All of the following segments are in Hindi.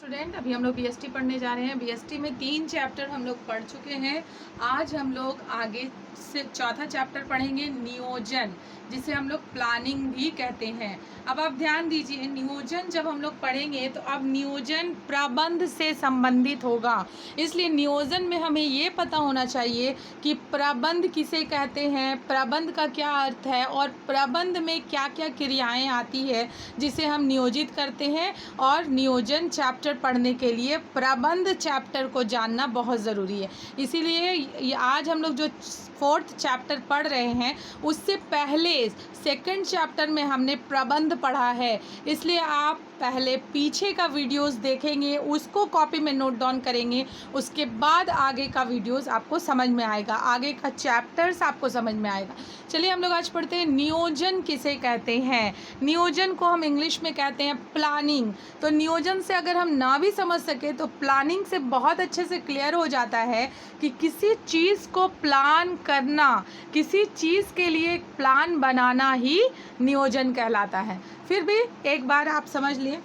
स्टूडेंट, अभी हम लोग बीएसटी पढ़ने जा रहे हैं। बीएसटी में 3 चैप्टर हम लोग पढ़ चुके हैं। आज हम लोग आगे से चौथा चैप्टर पढ़ेंगे, नियोजन, जिसे हम लोग प्लानिंग भी कहते हैं। अब आप ध्यान दीजिए, नियोजन जब हम लोग पढ़ेंगे तो अब नियोजन प्रबंध से संबंधित होगा। इसलिए नियोजन में हमें ये पता होना चाहिए कि प्रबंध किसे कहते हैं, प्रबंध का क्या अर्थ है और प्रबंध में क्या क्या क्रियाएं आती है जिसे हम नियोजित करते हैं। और नियोजन चैप्टर पढ़ने के लिए प्रबंध चैप्टर को जानना बहुत ज़रूरी है। इसीलिए आज हम लोग जो 4th चैप्टर पढ़ रहे हैं उससे पहले 2nd चैप्टर में हमने प्रबंध पढ़ा है। इसलिए आप पहले पीछे का वीडियोस देखेंगे, उसको कॉपी में नोट डाउन करेंगे, उसके बाद आगे का वीडियोस आपको समझ में आएगा, आगे का चैप्टर्स आपको समझ में आएगा। चलिए हम लोग आज पढ़ते हैं, नियोजन किसे कहते हैं। नियोजन को हम इंग्लिश में कहते हैं प्लानिंग। तो नियोजन से अगर हम ना भी समझ सके तो प्लानिंग से बहुत अच्छे से क्लियर हो जाता है कि किसी चीज़ को प्लान करना, किसी चीज़ के लिए प्लान बनाना ही नियोजन कहलाता है। फिर भी एक बार आप समझ लिए,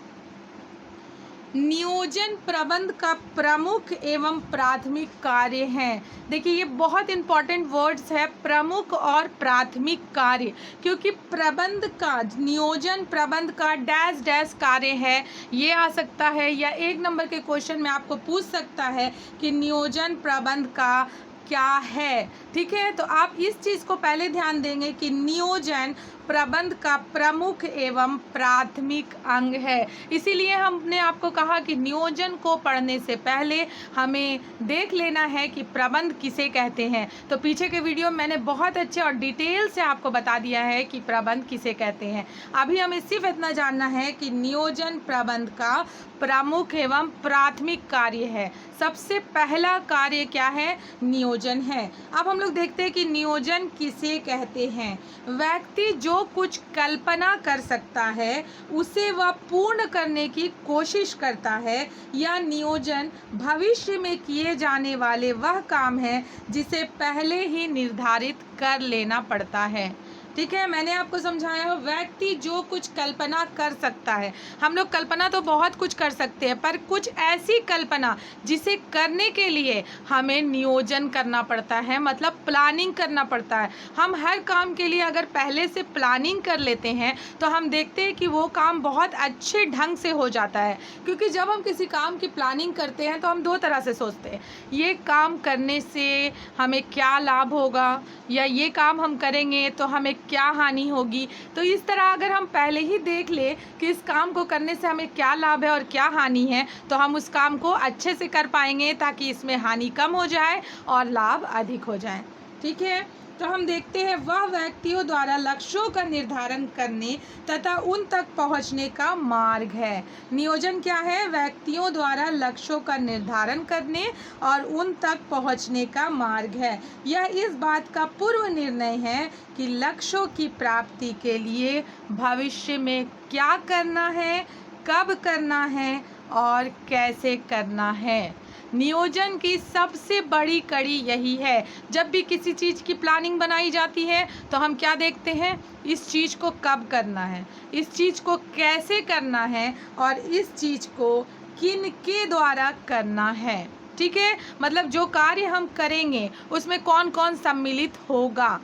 नियोजन प्रबंध का प्रमुख एवं प्राथमिक कार्य है। देखिए ये बहुत इंपॉर्टेंट वर्ड्स है, प्रमुख और प्राथमिक कार्य, क्योंकि प्रबंध का, नियोजन प्रबंध का डैश डैश कार्य है, ये आ सकता है, या 1 नंबर के क्वेश्चन में आपको पूछ सकता है कि नियोजन प्रबंध का क्या है। ठीक है, तो आप इस चीज़ को पहले ध्यान देंगे कि नियोजन प्रबंध का प्रमुख एवं प्राथमिक अंग है। इसीलिए हमने आपको कहा कि नियोजन को पढ़ने से पहले हमें देख लेना है कि प्रबंध किसे कहते हैं। तो पीछे के वीडियो में मैंने बहुत अच्छे और डिटेल से आपको बता दिया है कि प्रबंध किसे कहते हैं। अभी हमें सिर्फ इतना जानना है कि नियोजन प्रबंध का प्रमुख एवं प्राथमिक कार्य है। सबसे पहला कार्य क्या है? नियोजन है। अब हम लोग देखते हैं कि नियोजन किसे कहते हैं। व्यक्ति जो कुछ कल्पना कर सकता है उसे वह पूर्ण करने की कोशिश करता है, या नियोजन भविष्य में किए जाने वाले वह काम है जिसे पहले ही निर्धारित कर लेना पड़ता है। ठीक है, मैंने आपको समझाया, व्यक्ति जो कुछ कल्पना कर सकता है। हम लोग कल्पना तो बहुत कुछ कर सकते हैं, पर कुछ ऐसी कल्पना जिसे करने के लिए हमें नियोजन करना पड़ता है, मतलब प्लानिंग करना पड़ता है। हम हर काम के लिए अगर पहले से प्लानिंग कर लेते हैं तो हम देखते हैं कि वो काम बहुत अच्छे ढंग से हो जाता है। क्योंकि जब हम किसी काम की प्लानिंग करते हैं तो हम 2 तरह से सोचते हैं, ये काम करने से हमें क्या लाभ होगा, या ये काम हम करेंगे तो हमें क्या हानि होगी। तो इस तरह अगर हम पहले ही देख ले कि इस काम को करने से हमें क्या लाभ है और क्या हानि है, तो हम उस काम को अच्छे से कर पाएंगे, ताकि इसमें हानि कम हो जाए और लाभ अधिक हो जाए। ठीक है, तो हम देखते हैं, वह व्यक्तियों द्वारा लक्ष्यों का निर्धारण करने तथा उन तक पहुंचने का मार्ग है। नियोजन क्या है? व्यक्तियों द्वारा लक्ष्यों का निर्धारण करने और उन तक पहुंचने का मार्ग है। यह इस बात का पूर्व निर्णय है कि लक्ष्यों की प्राप्ति के लिए भविष्य में क्या करना है, कब करना है और कैसे करना है। नियोजन की सबसे बड़ी कड़ी यही है। जब भी किसी चीज़ की प्लानिंग बनाई जाती है तो हम क्या देखते हैं, इस चीज़ को कब करना है, इस चीज़ को कैसे करना है और इस चीज़ को किन के द्वारा करना है। ठीक है, मतलब जो कार्य हम करेंगे उसमें कौन कौन सम्मिलित होगा।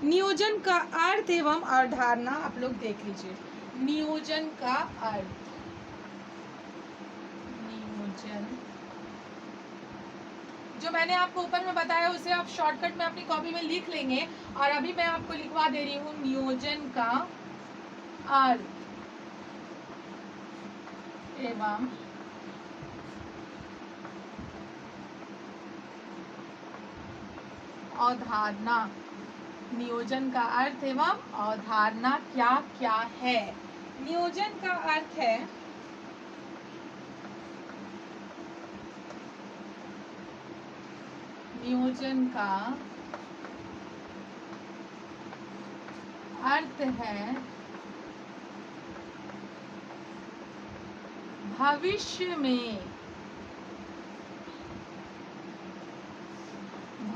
नियोजन का अर्थ एवं अवधारणा आप लोग देख लीजिए। नियोजन का अर्थ, नियोजन जो मैंने आपको ऊपर में बताया उसे आप शॉर्टकट में अपनी कॉपी में लिख लेंगे, और अभी मैं आपको लिखवा दे रही हूँ नियोजन का अर्थ एवं अवधारणा। नियोजन का अर्थ एवं अवधारणा क्या क्या है। नियोजन का अर्थ है नियोजन का अर्थ है भविष्य में,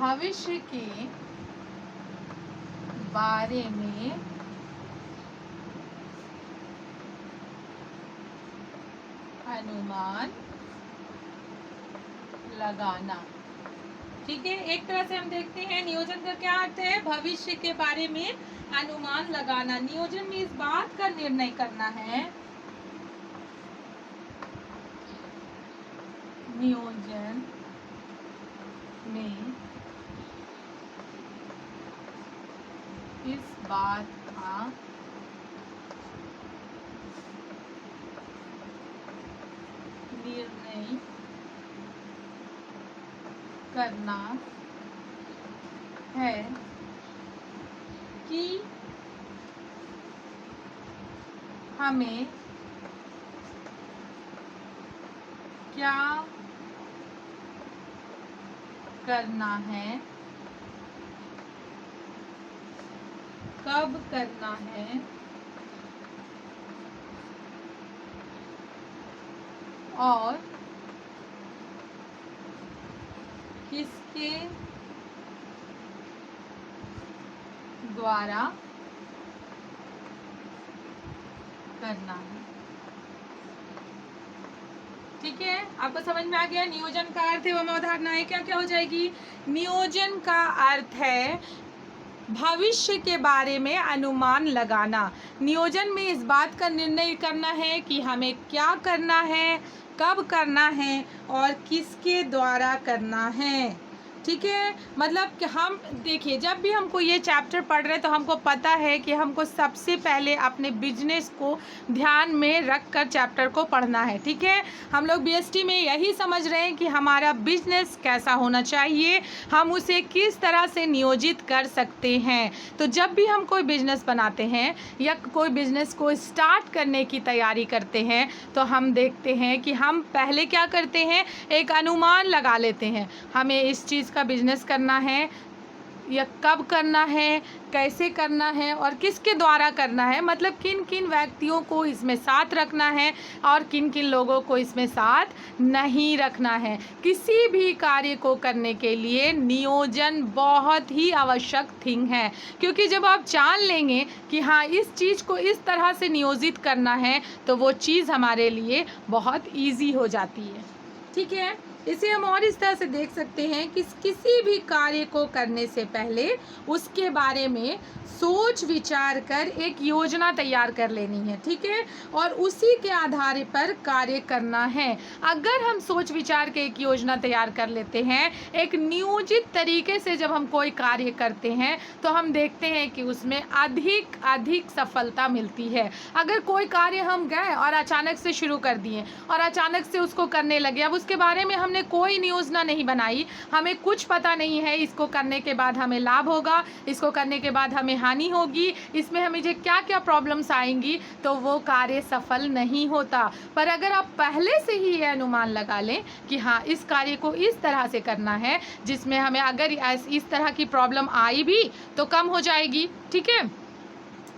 भविष्य के बारे में अनुमान लगाना। ठीक है, एक तरह से हम देखते हैं नियोजन का क्या अर्थ है, भविष्य के बारे में अनुमान लगाना। नियोजन में इस बात का निर्णय करना है, नियोजन में इस बात का निर्णय करना है कि हमें क्या करना है, कब करना है और किसके द्वारा करना है। ठीक है, आपको समझ में आ गया नियोजन का अर्थ एवं अवधारणाएं क्या क्या हो जाएगी। नियोजन का अर्थ है भविष्य के बारे में अनुमान लगाना। नियोजन में इस बात का निर्णय करना है कि हमें क्या करना है, कब करना है और किसके द्वारा करना है। ठीक है, मतलब कि हम देखिए जब भी हमको ये चैप्टर पढ़ रहे हैं तो हमको पता है कि हमको सबसे पहले अपने बिजनेस को ध्यान में रख कर चैप्टर को पढ़ना है। ठीक है, हम लोग बीएसटी में यही समझ रहे हैं कि हमारा बिजनेस कैसा होना चाहिए, हम उसे किस तरह से नियोजित कर सकते हैं। तो जब भी हम कोई बिजनेस बनाते हैं या कोई बिजनेस को स्टार्ट करने की तैयारी करते हैं तो हम देखते हैं कि हम पहले क्या करते हैं, एक अनुमान लगा लेते हैं, हमें इस चीज़ का बिजनेस करना है या कब करना है, कैसे करना है और किसके द्वारा करना है, मतलब किन किन व्यक्तियों को इसमें साथ रखना है और किन किन लोगों को इसमें साथ नहीं रखना है। किसी भी कार्य को करने के लिए नियोजन बहुत ही आवश्यक थिंग है, क्योंकि जब आप जान लेंगे कि हाँ इस चीज़ को इस तरह से नियोजित करना है तो वो चीज़ हमारे लिए बहुत ईजी हो जाती है। ठीक है, इसे हम और इस तरह से देख सकते हैं कि किसी भी कार्य को करने से पहले उसके बारे में सोच विचार कर एक योजना तैयार कर लेनी है। ठीक है, और उसी के आधार पर कार्य करना है। अगर हम सोच विचार के एक योजना तैयार कर लेते हैं, एक नियोजित तरीके से जब हम कोई कार्य करते हैं तो हम देखते हैं कि उसमें अधिक सफलता मिलती है। अगर कोई कार्य हम गए और अचानक से शुरू कर दिए और अचानक से उसको करने लगे, अब उसके बारे में हमने कोई योजना नहीं बनाई, हमें कुछ पता नहीं है इसको करने के बाद हमें लाभ होगा, इसको करने के बाद हमें हानि होगी, इसमें हमें जो क्या क्या प्रॉब्लम्स आएंगी, तो वो कार्य सफल नहीं होता। पर अगर आप पहले से ही ये अनुमान लगा लें कि हाँ इस कार्य को इस तरह से करना है जिसमें हमें अगर इस तरह की प्रॉब्लम आई भी तो कम हो जाएगी। ठीक है,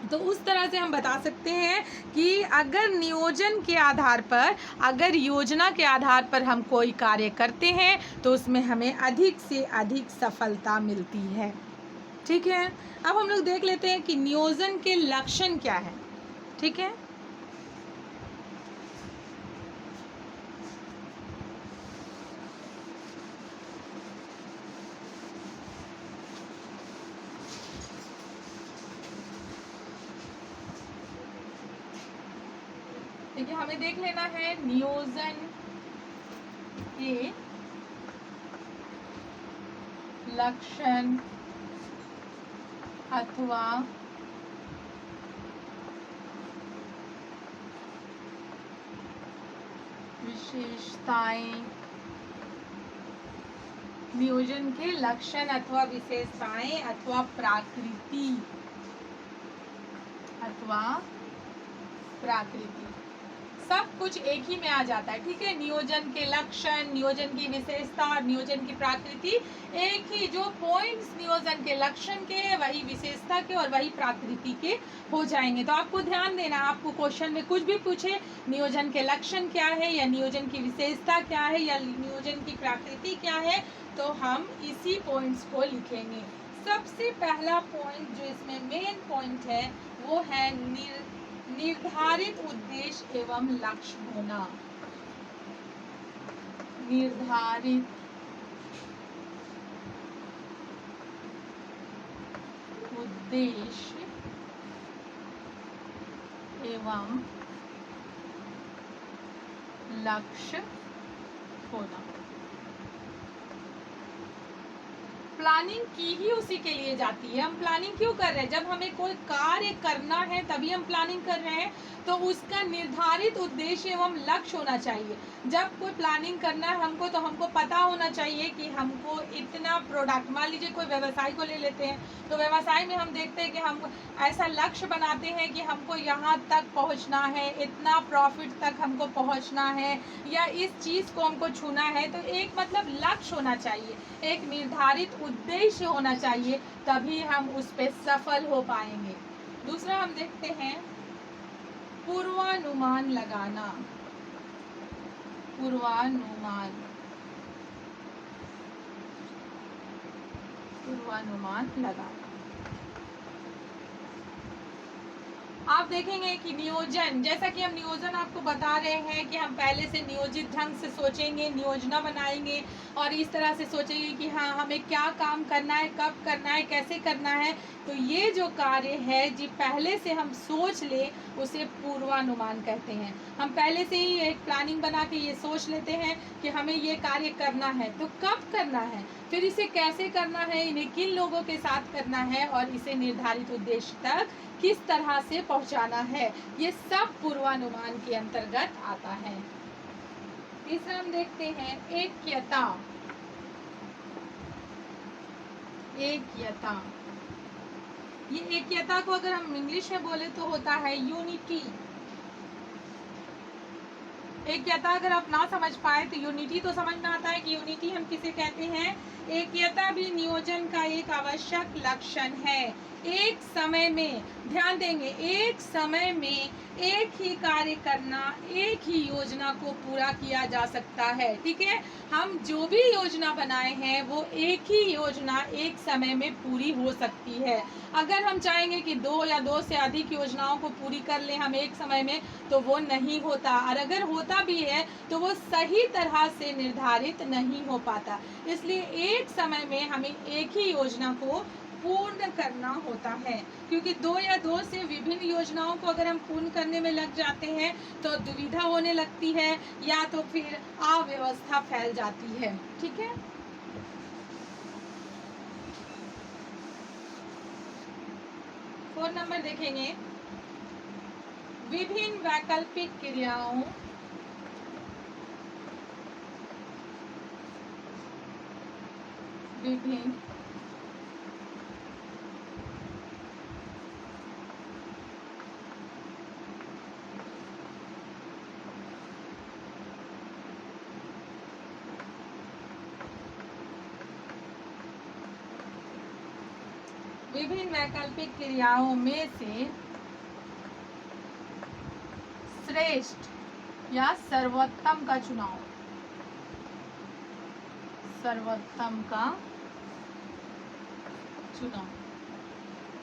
तो उस तरह से हम बता सकते हैं कि अगर नियोजन के आधार पर, अगर योजना के आधार पर हम कोई कार्य करते हैं तो उसमें हमें अधिक से अधिक सफलता मिलती है। ठीक है, अब हम लोग देख लेते हैं कि नियोजन के लक्षण क्या है। ठीक है, देखिए हमें देख लेना है नियोजन के लक्षण अथवा विशेषताएं। नियोजन के लक्षण अथवा विशेषताएं अथवा प्रकृति सब कुछ एक ही में आ जाता है। ठीक है, नियोजन के लक्षण, नियोजन की विशेषता और नियोजन की प्रकृति एक ही, जो पॉइंट्स नियोजन के लक्षण के वही विशेषता के और वही प्रकृति के हो जाएंगे। तो आपको ध्यान देना, आपको क्वेश्चन में कुछ भी पूछे नियोजन के लक्षण क्या है या नियोजन की विशेषता क्या है या नियोजन की प्रकृति क्या है, तो हम इसी पॉइंट्स को लिखेंगे। सबसे पहला पॉइंट जो इसमें मेन पॉइंट है वो है निर्धारित उद्देश्य एवं लक्ष्य होना। निर्धारित उद्देश्य एवं लक्ष्य होना। प्लानिंग की ही उसी के लिए जाती है। हम प्लानिंग क्यों कर रहे हैं? जब हमें कोई कार्य करना है तभी हम प्लानिंग कर रहे हैं, तो उसका निर्धारित उद्देश्य एवं लक्ष्य होना चाहिए। जब कोई प्लानिंग करना है हमको, तो हमको पता होना चाहिए कि हमको इतना प्रोडक्ट, मान लीजिए कोई व्यवसाय को ले लेते हैं, तो व्यवसाय में हम देखते हैं कि हम ऐसा लक्ष्य बनाते हैं कि हमको यहाँ तक पहुँचना है, इतना प्रॉफिट तक हमको पहुँचना है, या इस चीज़ को हमको छूना है। तो एक मतलब लक्ष्य होना चाहिए, एक निर्धारित उद्देश्य होना चाहिए, तभी हम उस पे सफल हो पाएंगे। दूसरा हम देखते हैं पूर्वानुमान लगाना। पूर्वानुमान लगाना। आप देखेंगे कि नियोजन, जैसा कि हम नियोजन आपको बता रहे हैं कि हम पहले से नियोजित ढंग से सोचेंगे, नियोजना बनाएंगे और इस तरह से सोचेंगे कि हाँ हमें क्या काम करना है, कब करना है, कैसे करना है। तो ये जो कार्य है जी पहले से हम सोच ले, उसे पूर्वानुमान कहते हैं। हम पहले से ही एक प्लानिंग बना के ये सोच लेते हैं कि हमें ये कार्य करना है, तो कब करना है, फिर इसे कैसे करना है, इन्हें किन लोगों के साथ करना है और इसे निर्धारित उद्देश्य तक किस तरह से पहुंचाना है, ये सब पूर्वानुमान के अंतर्गत आता है। तीसरा हम देखते हैं ऐक्यता। ये ऐक्यता को अगर हम इंग्लिश में बोले तो होता है यूनिटी। ऐक्यता अगर आप ना समझ पाए तो यूनिटी तो समझ में आता है कि यूनिटी हम किसे कहते हैं। ऐक्यता भी नियोजन का एक आवश्यक लक्षण है। एक समय में, ध्यान देंगे, एक समय में एक ही कार्य करना, एक ही योजना को पूरा किया जा सकता है। ठीक है, हम जो भी योजना बनाए हैं वो एक ही योजना एक समय में पूरी हो सकती है। अगर हम चाहेंगे कि 2 या 2 से अधिक योजनाओं को पूरी कर लें हम एक समय में, तो वो नहीं होता, और अगर होता भी है तो वो सही तरह से निर्धारित नहीं हो पाता। इसलिए एक समय में हमें एक ही योजना को पूर्ण करना होता है, क्योंकि 2 या 2 से विभिन्न योजनाओं को अगर हम पूर्ण करने में लग जाते हैं तो दुविधा होने लगती है, या तो फिर अव्यवस्था फैल जाती है। ठीक है, फोन नंबर देखेंगे, विभिन्न वैकल्पिक क्रियाओं विभिन्न वैकल्पिक क्रियाओं में से श्रेष्ठ या सर्वोत्तम का चुनाव,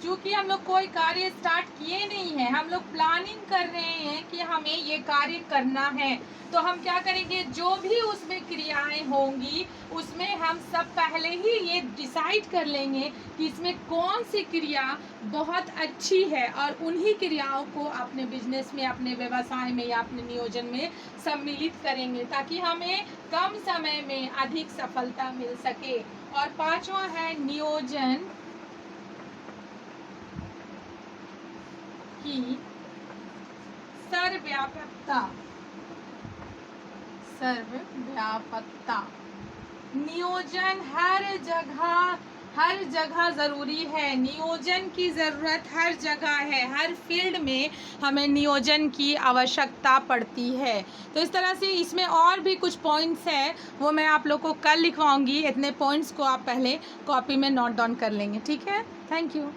चूंकि हम लोग कोई कार्य स्टार्ट किए नहीं है, हम लोग प्लानिंग कर रहे हैं कि हमें ये कार्य करना है, तो हम क्या करेंगे, जो भी उसमें क्रियाएं होंगी उसमें हम सब पहले ही ये डिसाइड कर लेंगे कि इसमें कौन सी क्रिया बहुत अच्छी है, और उन्हीं क्रियाओं को अपने बिजनेस में, अपने व्यवसाय में या अपने नियोजन में सम्मिलित करेंगे, ताकि हमें कम समय में अधिक सफलता मिल सके। और 5वां है नियोजन की सर्वव्यापकता। नियोजन हर जगह ज़रूरी है। नियोजन की ज़रूरत हर जगह है, हर फील्ड में हमें नियोजन की आवश्यकता पड़ती है। तो इस तरह से इसमें और भी कुछ पॉइंट्स हैं, वो मैं आप लोग को कल लिखवाऊंगी। इतने पॉइंट्स को आप पहले कॉपी में नोट डाउन कर लेंगे। ठीक है, थैंक यू।